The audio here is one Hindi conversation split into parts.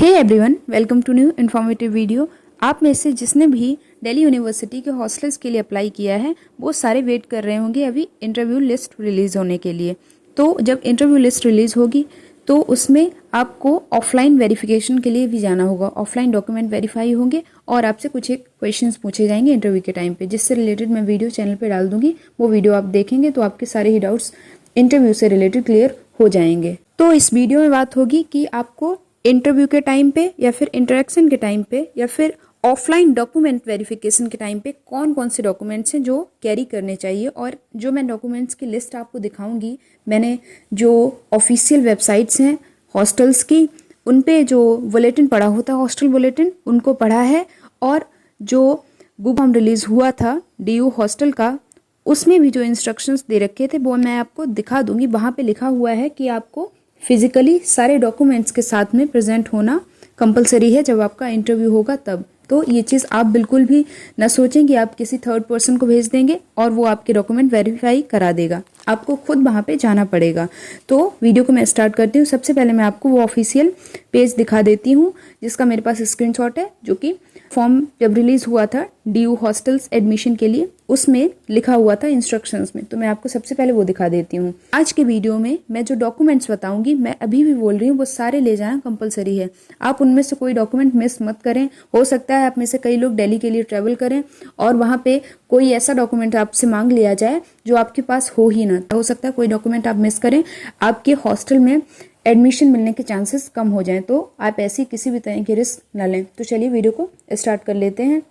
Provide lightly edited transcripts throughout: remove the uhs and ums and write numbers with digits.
Hey everyone, welcome to new informative video. आप में से जिसने भी दिल्ली यूनिवर्सिटी के हॉस्टल्स के लिए अप्लाई किया है वो सारे वेट कर रहे होंगे अभी इंटरव्यू लिस्ट रिलीज़ होने के लिए। तो जब इंटरव्यू लिस्ट रिलीज़ होगी तो उसमें आपको ऑफलाइन वेरिफिकेशन के लिए भी जाना होगा। ऑफलाइन डॉक्यूमेंट वेरीफाई होंगे और आपसे कुछ एक क्वेश्चंस पूछे जाएंगे इंटरव्यू के टाइम पे, जिससे रिलेटेड मैं वीडियो चैनल पे डाल दूंगी। वो वीडियो आप देखेंगे तो आपके सारे ही डाउट्स इंटरव्यू से रिलेटेड क्लियर हो जाएंगे। तो इस वीडियो में बात होगी कि आपको इंटरव्यू के टाइम पे या फिर इंटरेक्शन के टाइम पे या फिर ऑफलाइन डॉक्यूमेंट वेरिफिकेशन के टाइम पे कौन कौन से डॉक्यूमेंट्स हैं जो कैरी करने चाहिए। और जो मैं डॉक्यूमेंट्स की लिस्ट आपको दिखाऊंगी, मैंने जो ऑफिशियल वेबसाइट्स हैं हॉस्टल्स की, उन पे जो बुलेटिन पढ़ा होता है हॉस्टल बुलेटिन, उनको पढ़ा है। और जो गूगल फॉर्म रिलीज हुआ था DU हॉस्टल का, उसमें भी जो इंस्ट्रक्शंस दे रखे थे वो मैं आपको दिखा दूंगी। वहाँ पे लिखा हुआ है कि आपको फिजिकली सारे डॉक्यूमेंट्स के साथ में प्रेजेंट होना कंपलसरी है जब आपका इंटरव्यू होगा तब। तो ये चीज़ आप बिल्कुल भी न सोचें कि आप किसी थर्ड पर्सन को भेज देंगे और वो आपके डॉक्यूमेंट वेरीफाई करा देगा। आपको खुद वहाँ पे जाना पड़ेगा। तो वीडियो को मैं स्टार्ट करती हूँ। सबसे पहले मैं आपको वो ऑफिशियल पेज दिखा देती हूँ जिसका मेरे पास स्क्रीनशॉट है, जो कि फॉर्म जब रिलीज हुआ था DU हॉस्टल्स एडमिशन के लिए, उसमें लिखा हुआ था इंस्ट्रक्शंस में। तो मैं आपको सबसे पहले वो दिखा देती हूँ। आज के वीडियो में मैं जो डॉक्यूमेंट्स बताऊंगी, मैं अभी भी बोल रही हूँ, वो सारे ले जाना कंपलसरी है। आप उनमें से कोई डॉक्यूमेंट मिस मत करें। हो सकता है आप में से कई लोग दिल्ली के लिए ट्रेवल करें और वहाँ पे कोई ऐसा डॉक्यूमेंट आपसे मांग लिया जाए जो आपके पास हो ही ना। हो सकता है कोई डॉक्यूमेंट आप मिस करें, आपके हॉस्टल में एडमिशन मिलने के चांसेस कम हो जाएं। तो आप ऐसी किसी भी तरह की रिस्क न लें। तो चलिए वीडियो को स्टार्ट कर लेते हैं।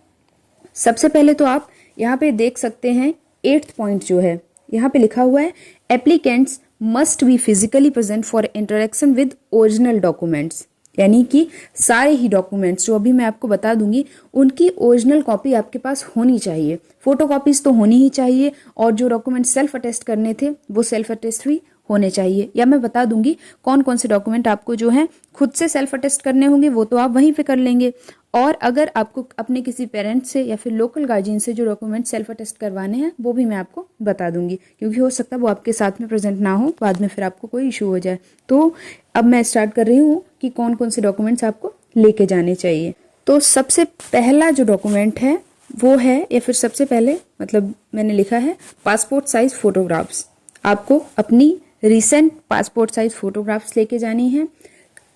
सबसे पहले तो आप यहाँ पे देख सकते हैं 8th पॉइंट जो है, यहाँ पे लिखा हुआ है applicants must be physically present for interaction with original documents. यानी कि सारे ही डॉक्यूमेंट्स जो अभी मैं आपको बता दूंगी उनकी ओरिजिनल कॉपी आपके पास होनी चाहिए। फोटो कॉपीज तो होनी ही चाहिए और जो डॉक्यूमेंट सेल्फ अटेस्ट करने थे वो सेल्फ अटेस्ट भी होने चाहिए। या मैं बता दूंगी कौन कौन से डॉक्यूमेंट आपको जो है खुद से सेल्फ अटेस्ट करने होंगे, वो तो आप वहीं पे कर लेंगे। और अगर आपको अपने किसी पेरेंट्स से या फिर लोकल गार्जियन से जो डॉक्यूमेंट सेल्फ अटेस्ट करवाने हैं वो भी मैं आपको बता दूंगी, क्योंकि हो सकता है वो आपके साथ में प्रेजेंट ना हो, बाद में फिर आपको कोई इशू हो जाए। तो अब मैं स्टार्ट कर रही हूँ कि कौन कौन से डॉक्यूमेंट्स आपको लेके जाने चाहिए। तो सबसे पहला जो डॉक्यूमेंट है वो है, या फिर सबसे पहले मतलब मैंने लिखा है पासपोर्ट साइज फोटोग्राफ्स। आपको अपनी रिसेंट पासपोर्ट साइज फोटोग्राफ्स लेके जानी है।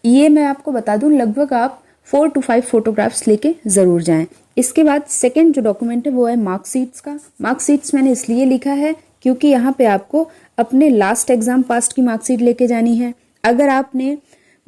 ये मैं आपको बता दूं, लगभग आप 4 to 5 फोटोग्राफ्स लेके ज़रूर जाएं। इसके बाद सेकंड जो डॉक्यूमेंट है वो है मार्कशीट्स का। मार्कशीट्स मैंने इसलिए लिखा है क्योंकि यहाँ पे आपको अपने लास्ट एग्जाम पास की मार्कशीट लेके जानी है। अगर आपने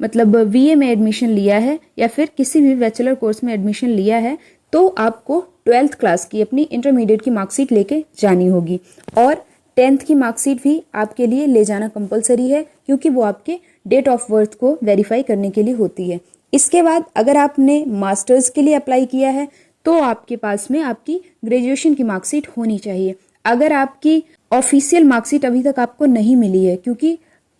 मतलब BA में एडमिशन लिया है या फिर किसी भी बैचलर कोर्स में एडमिशन लिया है तो आपको 12th क्लास की अपनी इंटरमीडिएट की मार्कशीट लेके जानी होगी। और 10th की मार्कशीट भी आपके लिए ले जाना कंपलसरी है, क्योंकि वो आपके डेट ऑफ बर्थ को वेरीफाई करने के लिए होती है। इसके बाद अगर आपने मास्टर्स के लिए अप्लाई किया है तो आपके पास में आपकी ग्रेजुएशन की मार्कशीट होनी चाहिए। अगर आपकी ऑफिशियल मार्कशीट अभी तक आपको नहीं मिली है, क्योंकि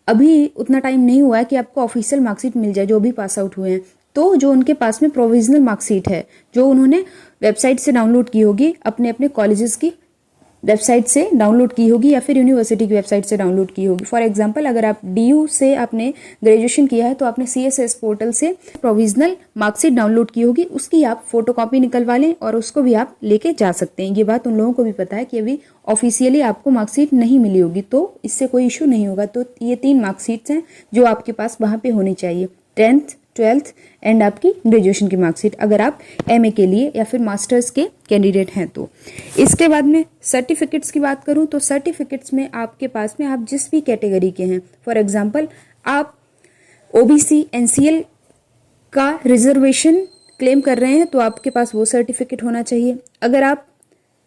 अभी उतना टाइम नहीं हुआ है कि आपको ऑफिशियल मार्कशीट मिल जाए जो भी पास आउट हुए हैं, तो जो उनके पास में प्रोविजनल मार्कशीट है जो उन्होंने वेबसाइट से डाउनलोड की होगी, अपने अपने कॉलेजेस की वेबसाइट से डाउनलोड की होगी या फिर यूनिवर्सिटी की वेबसाइट से डाउनलोड की होगी। फॉर एग्जांपल, अगर आप DU से आपने ग्रेजुएशन किया है तो आपने CSS पोर्टल से प्रोविजनल मार्कशीट डाउनलोड की होगी, उसकी आप फोटोकॉपी निकलवा लें और उसको भी आप लेके जा सकते हैं। ये बात उन लोगों को भी पता है कि अभी ऑफिशियली आपको मार्कशीट नहीं मिली होगी, तो इससे कोई इशू नहीं होगा। तो ये 3 मार्कशीट्स हैं जो आपके पास वहाँ पे होनी चाहिए, 10th, 12th एंड आपकी ग्रेजुएशन की मार्कशीट, अगर आप MA के लिए या फिर मास्टर्स के कैंडिडेट हैं तो। इसके बाद में सर्टिफिकेट्स की बात करूं तो सर्टिफिकेट्स में आपके पास में आप जिस भी कैटेगरी के हैं, फॉर एग्जांपल आप OBC NCL का रिजर्वेशन क्लेम कर रहे हैं तो आपके पास वो सर्टिफिकेट होना चाहिए। अगर आप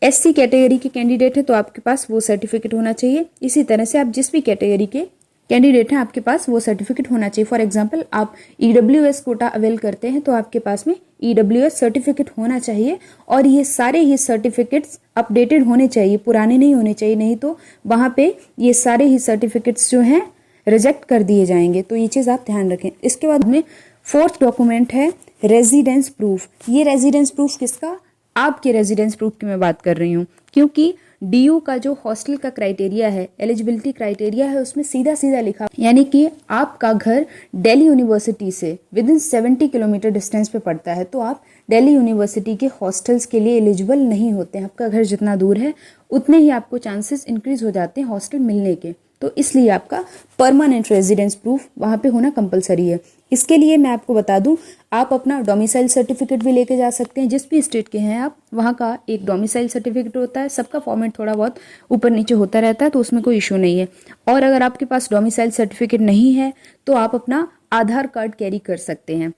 SC कैटेगरी के कैंडिडेट हैं तो आपके पास वो सर्टिफिकेट होना चाहिए। इसी तरह से आप जिस भी कैटेगरी के कैंडिडेट हैं आपके पास वो सर्टिफिकेट होना चाहिए। फॉर एग्जांपल, आप EWS कोटा अवेल करते हैं तो आपके पास में EWS सर्टिफिकेट होना चाहिए। और ये सारे ही सर्टिफिकेट्स अपडेटेड होने चाहिए, पुराने नहीं होने चाहिए, नहीं तो वहाँ पे ये सारे ही सर्टिफिकेट्स जो हैं रिजेक्ट कर दिए जाएंगे। तो ये चीज़ आप ध्यान रखें। इसके बाद में 4th डॉक्यूमेंट है रेजिडेंस प्रूफ। ये रेजिडेंस प्रूफ किसका? आपके रेजिडेंस प्रूफ की मैं बात कर रही हूँ, क्योंकि डीयू का जो हॉस्टल का क्राइटेरिया है, एलिजिबिलिटी क्राइटेरिया है, उसमें सीधा सीधा लिखा, यानी कि आपका घर दिल्ली यूनिवर्सिटी से विद इन 70 किलोमीटर डिस्टेंस पे पड़ता है तो आप दिल्ली यूनिवर्सिटी के हॉस्टल्स के लिए एलिजिबल नहीं होते हैं। आपका घर जितना दूर है उतने ही आपको चांसेस इंक्रीज हो जाते हैं हॉस्टल मिलने के। तो इसलिए आपका परमानेंट रेजिडेंस प्रूफ वहाँ पे होना कंपलसरी है। इसके लिए मैं आपको बता दूं, आप अपना डोमिसाइल सर्टिफिकेट भी लेके जा सकते हैं। जिस भी स्टेट के हैं आप, वहाँ का एक डोमिसाइल सर्टिफिकेट होता है। सबका फॉर्मेट थोड़ा बहुत ऊपर नीचे होता रहता है तो उसमें कोई इशू नहीं है। और अगर आपके पास डोमिसाइल सर्टिफिकेट नहीं है तो आप अपना आधार कार्ड कैरी कर सकते हैं।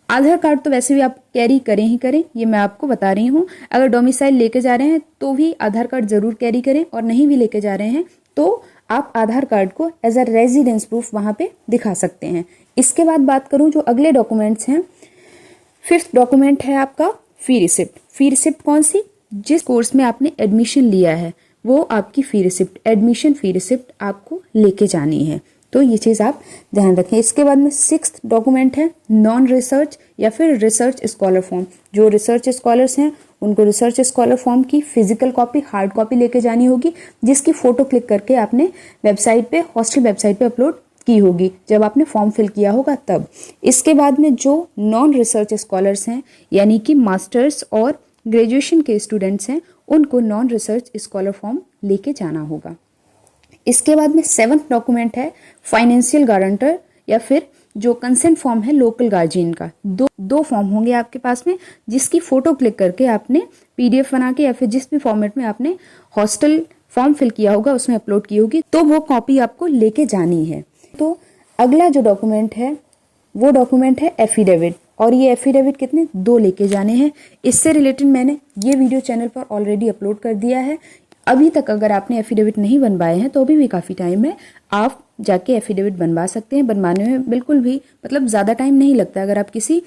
आधार कार्ड तो वैसे भी आप कैरी करें ही करें, ये मैं आपको बता रही हूँ। अगर डोमिसाइल लेके जा रहे हैं तो भी आधार कार्ड जरूर कैरी करें, और नहीं भी लेके जा रहे हैं तो आप आधार कार्ड को एज अ रेजिडेंस प्रूफ वहाँ पे दिखा सकते हैं। इसके बाद बात करूँ जो अगले डॉक्यूमेंट्स हैं, 5th डॉक्यूमेंट है आपका फी रिसिप्ट। फी रिसिप्ट कौन सी? जिस कोर्स में आपने एडमिशन लिया है वो आपकी फी रिसिप्ट, एडमिशन फी रिसिप्ट आपको लेके जानी है। तो ये चीज़ आप ध्यान रखें। इसके बाद में 6th डॉक्यूमेंट है नॉन रिसर्च या फिर रिसर्च स्कॉलर फॉर्म। जो रिसर्च स्कॉलर्स हैं उनको रिसर्च स्कॉलर फॉर्म की फिजिकल कॉपी, हार्ड कॉपी लेके जानी होगी, जिसकी फोटो क्लिक करके आपने वेबसाइट पे, हॉस्टल वेबसाइट पे अपलोड की होगी जब आपने फॉर्म फिल किया होगा तब। इसके बाद में जो नॉन रिसर्च स्कॉलर्स हैं, यानी कि मास्टर्स और ग्रेजुएशन के स्टूडेंट्स हैं, उनको नॉन रिसर्च स्कॉलर फॉर्म लेके जाना होगा। इसके बाद में 7th डॉक्यूमेंट है फाइनेंशियल गारंटर या फिर जो कंसेंट फॉर्म है लोकल गार्जियन का। दो फॉर्म होंगे आपके पास में, जिसकी फोटो क्लिक करके आपने PDF बना के या फिर जिस भी फॉर्मेट में आपने हॉस्टल फॉर्म फिल किया होगा उसमें अपलोड की होगी, तो वो कॉपी आपको लेके जानी है। तो अगला जो डॉक्यूमेंट है वो डॉक्यूमेंट है एफिडेविट, और ये एफिडेविट कितने 2 लेके जाने हैं। इससे रिलेटेड मैंने ये वीडियो चैनल पर ऑलरेडी अपलोड कर दिया है। अभी तक अगर आपने एफिडेविट नहीं बनवाए हैं तो अभी भी काफ़ी टाइम है, आप जाके एफिडेविट बनवा सकते हैं। बनवाने में बिल्कुल भी मतलब ज़्यादा टाइम नहीं लगता। अगर आप किसी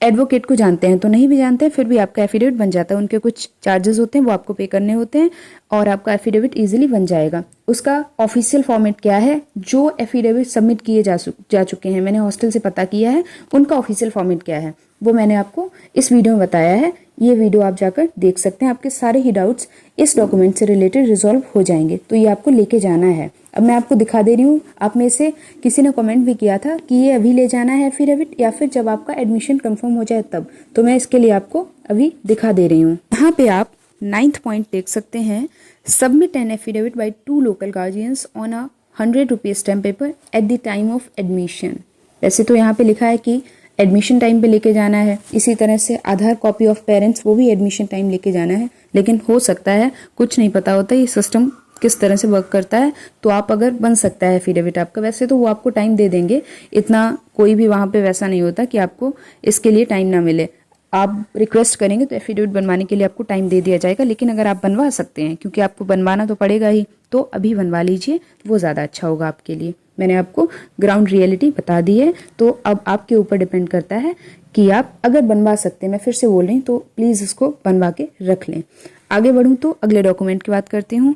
एडवोकेट को जानते हैं तो नहीं भी जानते हैं फिर भी आपका एफिडेविट बन जाता है। उनके कुछ चार्जेस होते हैं वो आपको पे करने होते हैं और आपका एफिडेविट इजीली बन जाएगा। उसका ऑफिशियल फॉर्मेट क्या है, जो एफिडेविट सबमिट किए जा चुके हैं, मैंने हॉस्टल से पता किया है, उनका ऑफिशियल फॉर्मेट क्या है वो मैंने आपको इस वीडियो में बताया है। ये वीडियो आप जाकर देख सकते हैं। आपके सारे ही डाउट्स इस डॉक्यूमेंट से रिलेटेड रिजॉल्व हो जाएंगे। तो ये आपको लेके जाना है। अब मैं आपको दिखा दे रही हूँ। आप में से किसी ने कमेंट भी किया था कि ये अभी ले जाना है एफिडेविट या फिर जब आपका एडमिशन कंफर्म हो जाए तब, तो मैं इसके लिए आपको अभी दिखा दे रही हूँ। यहाँ पे आप 9th पॉइंट देख सकते हैं, submit an affidavit by 2 local guardians on a 100 rupees stamp paper at the time of admission. वैसे तो यहाँ पे लिखा है कि एडमिशन टाइम पे लेके जाना है। इसी तरह से आधार कॉपी ऑफ पेरेंट्स, वो भी एडमिशन टाइम लेके जाना है। लेकिन हो सकता है कुछ नहीं पता होता ये सिस्टम किस तरह से वर्क करता है, तो आप अगर बन सकता है एफिडेविट आपका, वैसे तो वो आपको टाइम दे देंगे। इतना कोई भी वहाँ पे वैसा नहीं होता कि आपको इसके लिए टाइम ना मिले। आप रिक्वेस्ट करेंगे तो एफिडेविट बनवाने के लिए आपको टाइम दे दिया जाएगा। लेकिन अगर आप बनवा सकते हैं, क्योंकि आपको बनवाना तो पड़ेगा ही, तो अभी बनवा लीजिए, वो ज़्यादा अच्छा होगा आपके लिए। मैंने आपको ग्राउंड रियलिटी बता दी है, तो अब आपके ऊपर डिपेंड करता है कि आप अगर बनवा सकते हैं। मैं फिर से बोल रही हूँ, तो प्लीज़ इसको बनवा के रख लें। आगे बढ़ूँ तो अगले डॉक्यूमेंट की बात करती हूँ।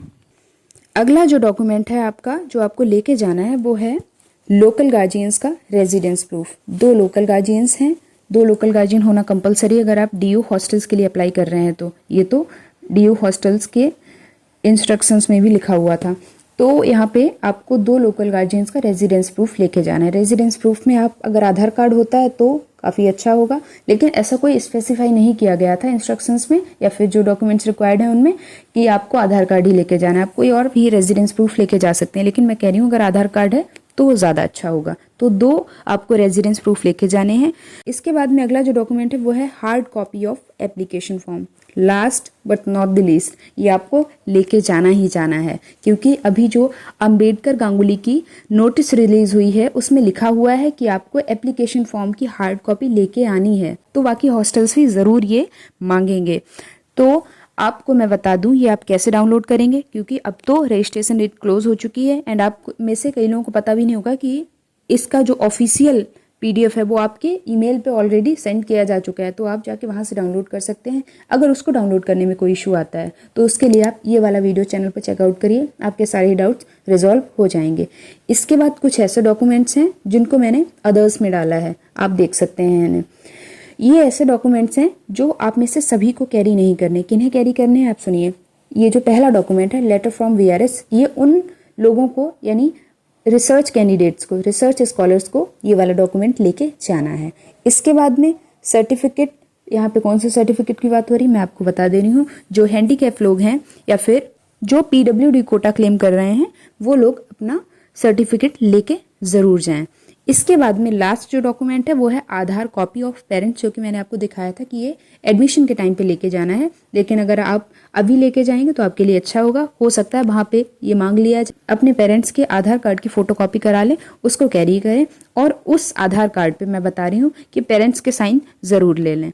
अगला जो डॉक्यूमेंट है आपका, जो आपको लेके जाना है, वो है लोकल गार्जियंस का रेजिडेंस प्रूफ। 2 लोकल गार्जियंस हैं। 2 लोकल गार्जियन होना कंपलसरी अगर आप DU हॉस्टल्स के लिए अप्लाई कर रहे हैं तो। ये तो DU हॉस्टल्स के इंस्ट्रक्शंस में भी लिखा हुआ था। तो यहाँ पे आपको 2 लोकल गार्जियंस का रेजिडेंस प्रूफ लेके जाना है। रेजिडेंस प्रूफ में आप अगर आधार कार्ड होता है तो काफ़ी अच्छा होगा, लेकिन ऐसा कोई स्पेसिफाई नहीं किया गया था इंस्ट्रक्शंस में या फिर जो डॉक्यूमेंट्स रिक्वायर्ड हैं उनमें कि आपको आधार कार्ड ही लेके जाना है। आप कोई और भी रेजिडेंस प्रूफ लेके जा सकते हैं, लेकिन मैं कह रही हूँ अगर आधार कार्ड है तो वो ज़्यादा अच्छा होगा। तो 2 आपको रेजिडेंस प्रूफ लेके जाने हैं। इसके बाद में अगला जो डॉक्यूमेंट है वो है hard copy of application form. Last but not the least, ये आपको लेके जाना ही जाना है, क्योंकि अभी जो अंबेडकर गांगुली की नोटिस रिलीज हुई है उसमें लिखा हुआ है कि आपको एप्लीकेशन फॉर्म की हार्ड कॉपी लेके आनी है। तो बाकी हॉस्टल्स भी ज़रूर ये मांगेंगे। तो आपको मैं बता दूं ये आप कैसे डाउनलोड करेंगे, क्योंकि अब तो रजिस्ट्रेशन डेट क्लोज हो चुकी है एंड आप में से कई लोगों को पता भी नहीं होगा कि इसका जो ऑफिशियल PDF है वो आपके ईमेल पे ऑलरेडी सेंड किया जा चुका है। तो आप जाके वहाँ से डाउनलोड कर सकते हैं। अगर उसको डाउनलोड करने में कोई इशू आता है तो उसके लिए आप ये वाला वीडियो चैनल पर चेकआउट करिए, आपके सारे डाउट्स रिजॉल्व हो जाएंगे। इसके बाद कुछ ऐसे डॉक्यूमेंट्स हैं जिनको मैंने अदर्स में डाला है, आप देख सकते हैं इन्हें। ये ऐसे डॉक्यूमेंट्स हैं जो आप में से सभी को कैरी नहीं करने। किन्हें कैरी करने हैं आप सुनिए। ये जो पहला डॉक्यूमेंट है लेटर फ्रॉम वीआरएस, ये उन लोगों को यानी रिसर्च कैंडिडेट्स को, रिसर्च स्कॉलर्स को ये वाला डॉक्यूमेंट लेके जाना है। इसके बाद में सर्टिफिकेट, यहाँ पे कौन से सर्टिफिकेट की बात हो रही है मैं आपको बता दे रही हूँ। जो हैंडीकैप लोग हैं या फिर जो पीडब्ल्यूडी कोटा क्लेम कर रहे हैं वो लोग अपना सर्टिफिकेट लेके ज़रूर जाएं। इसके बाद में लास्ट जो डॉक्यूमेंट है वो है आधार कॉपी ऑफ पेरेंट्स, जो कि मैंने आपको दिखाया था कि ये एडमिशन के टाइम पे लेके जाना है, लेकिन अगर आप अभी लेके जाएंगे तो आपके लिए अच्छा होगा। हो सकता है वहाँ पे ये मांग लिया जाए। अपने पेरेंट्स के आधार कार्ड की फ़ोटोकॉपी करा लें, उसको कैरी करें और उस आधार कार्ड पे मैं बता रही हूँ कि पेरेंट्स के साइन ज़रूर ले लें।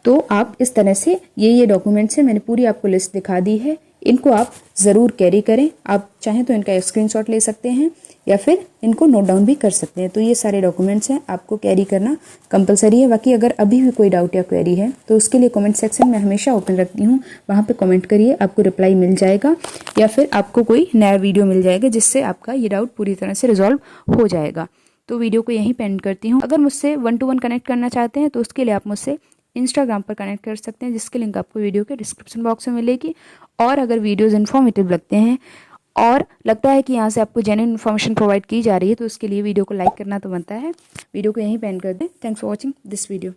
तो आप इस तरह से ये डॉक्यूमेंट्स है, मैंने पूरी आपको लिस्ट दिखा दी है, इनको आप ज़रूर कैरी करें। आप चाहें तो इनका स्क्रीनशॉट ले सकते हैं या फिर इनको नोट डाउन भी कर सकते हैं। तो ये सारे डॉक्यूमेंट्स हैं, आपको कैरी करना कंपलसरी है। बाकी अगर अभी भी कोई डाउट या क्वेरी है तो उसके लिए कमेंट सेक्शन में हमेशा ओपन रखती हूँ, वहाँ पे कमेंट करिए, आपको रिप्लाई मिल जाएगा या फिर आपको कोई नया वीडियो मिल जाएगा जिससे आपका ये डाउट पूरी तरह से रिजॉल्व हो जाएगा। तो वीडियो को यहीं पे एंड करती हूँ। अगर मुझसे 1-to-1 कनेक्ट करना चाहते हैं तो उसके लिए आप मुझसे इंस्टाग्राम पर कनेक्ट कर सकते हैं, जिसकी लिंक आपको वीडियो के डिस्क्रिप्शन बॉक्स में मिलेगी। और अगर वीडियोस इन्फॉर्मेटिव लगते हैं और लगता है कि यहाँ से आपको जेन्युइन इन्फॉर्मेशन प्रोवाइड की जा रही है तो उसके लिए वीडियो को लाइक करना तो बनता है। वीडियो को यहीं पे एंड कर दें। Thanks for watching this video.